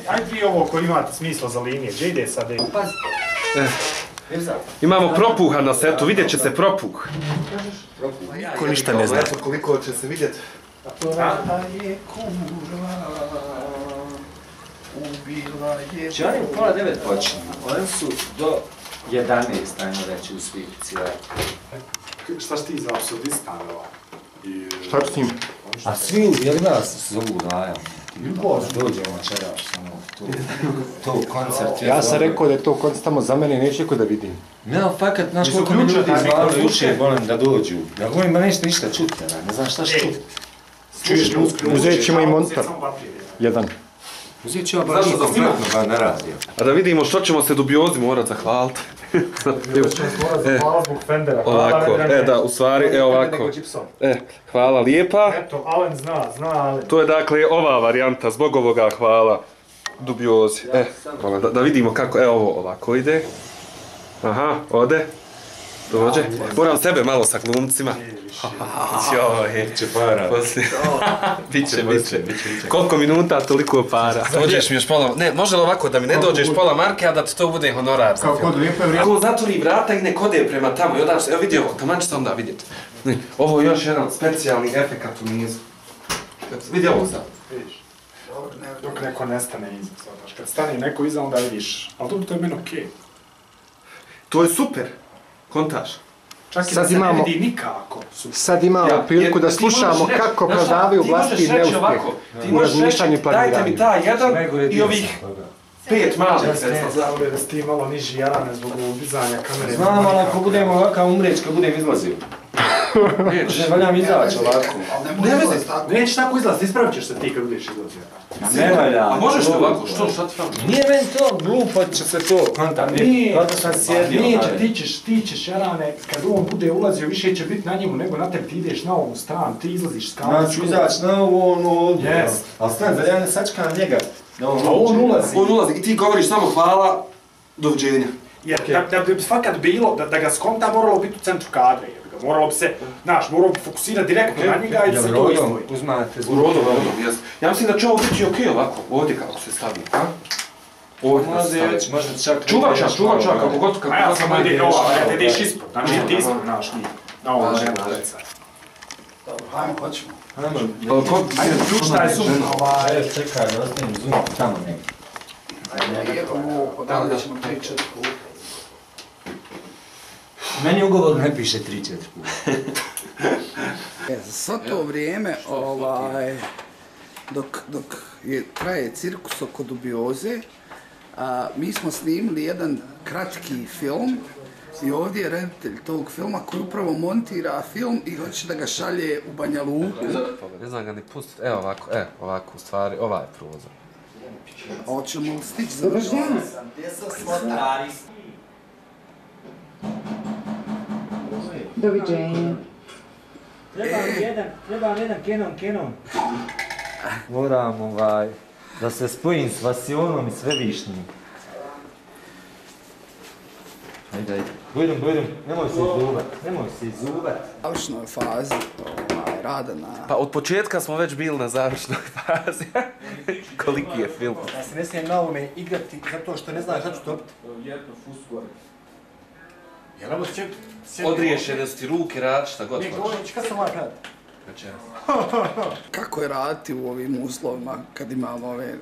Ajde vi ovo koji imate smisla za linije, gdje ide sad? Pazi. Imamo propuha na setu, vidjet će se propuh. Niko ništa ne zna. Koliko će se vidjeti. Tada je kurva, ubila je... Či oni u pola 9 počinu, oni su do 11, ajmo reći, u svici. Šta ti za absurdistan ova? Šta ću s njim? A svi, jel nas zovu Rajom? Dođemo večeras, to koncert. Ja sam rekao da je to koncert tamo za mene, neće niko da vidim. Ne, fakat, znaš koliko mi ljudi zvali juče, volim da dođu. Ja govorim da nećete ništa čuti, ne znam šta će čuti. Čuješ, uzet ćemo i montar. Jedan. Uzet ću ja baš kompletno na radio. A da vidimo što ćemo se dubiozi morat zahvaliti. Hvala zbog Fendera. Ovako, da, u stvari, ovako. Hvala lijepa. Eto, Alen zna Alen. To je dakle ova varijanta, zbog ovoga hvala dubiozi. Da vidimo kako, ovo ovako ide. Aha, ode. Dođe. Moram sebe malo sa glumcima. Joj, će para. Biće. Koliko minuta, toliko para. Dođeš mi još pola... Ne, može li ovako da mi ne dođeš pola marke, a da ti to bude honorar? Kao kod lijepe vrijeme. Ako zatvori vrata i nek ode prema tamo i odaš se, evo vidi ovo, taman će se onda vidjeti. Ovo je još jedan specijalni efekat u nizu. Vidi ovo sad. Vidiš. Dok neko ne stane iza, znaš, kad stane neko iza, onda vidiš. Ali to je meni okej. To je super. Kontaž. Čak i da se ne vidi nikako. Sad imamo priliku da slušamo kako prodavaju vlastiti neuspjeh u razmišljanju i planiranju. Dajte mi taj jedan i ovih 5 malih sredstva. Znamo da si ti malo niži jarane zbog ubizanja kamere. Znam, ali ako budemo ovakav umreć kad budem izlazio. Ne valjam izaći ovako. Ne vezi, nećeš tako izlaziti, ispravit ćeš se ti kad budeš izlazio. Ne valjam. A možeš li ovako? Šta ti fram? Nije meni to glupo će se to kontaktirati. Nije, ti ćeš jarane, kad on bude ulazio, više će biti na njemu nego na tebi, ti ideš na ovu stranu, ti izlaziš s kamerom. Ja ću izaći na ovo, ono ovdje. Jest. Ali stan, zar ja ne sačkam njega? A on ulazi. On ulazi i ti govoriš samo hvala, doviđenja. Jer da bi fakat bilo, da ga skonta moralo biti u centru kadre. Moralo bi se, znaš, moralo bi fokusirati direktno na njega i da se to izdvoji. Uzmate U rodom, jes. Ja mislim da će ovo biti okej ovako, ovdje kako se stavi, a? Ovdje kako se stavi. Može čak... Čuvača, kako god kako... A ja sam ide ova, ja te ideš ispod, znači ti ispod, znaš, nije. Na ovo nema leca. Dobro, hajmo, hoćemo. Ajde, ključ taj zoom. Čekaj, da ostavim zoom tamo negdje. Ajde, evo, odavde ćemo 3-4 puta. Meni ugovor ne piše 3-4 puta. Za svo to vrijeme, dok traje cirkus oko dubioze, mi smo snimili jedan kratki film i ovdje je reditelj tog filma koji upravo montira film i hoće da ga šalje u Banja Luku. Ne znam ga ni pustiti, ovako u stvari, ova je prozor. Hoćemo li stići završiti? Doviđenja. Treba vam jedan Canon. Moram da se spojim s Vasionom i Svevišnjim. Ajde. Dojdem, nemoj se izubat. U završnoj fazi rada na... Pa od početka smo već bili na završnoj fazi. Koliki je film? Ja se ne smijem na ovome igrati zato što ne znam šta ću topiti. Jedno fusku. Jel ovo će... Odriješene su ti ruke, rad, šta god hoćeš. Ne, govorim, kad sam ovaj rad? Večeras. Kako je raditi u ovim uslovima kad imamo ove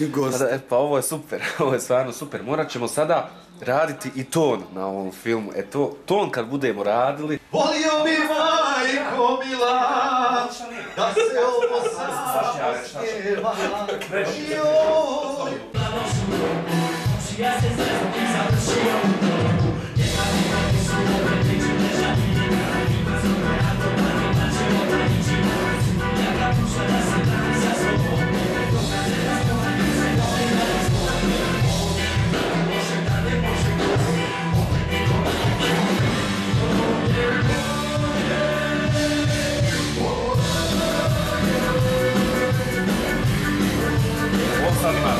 goste? Pa ovo je super, ovo je stvarno super. Morat ćemo sada raditi i ton na ovom filmu. Ton kad budemo radili... Volio bi majko mila, da se ovo srce spjeva. Ovo sad ima,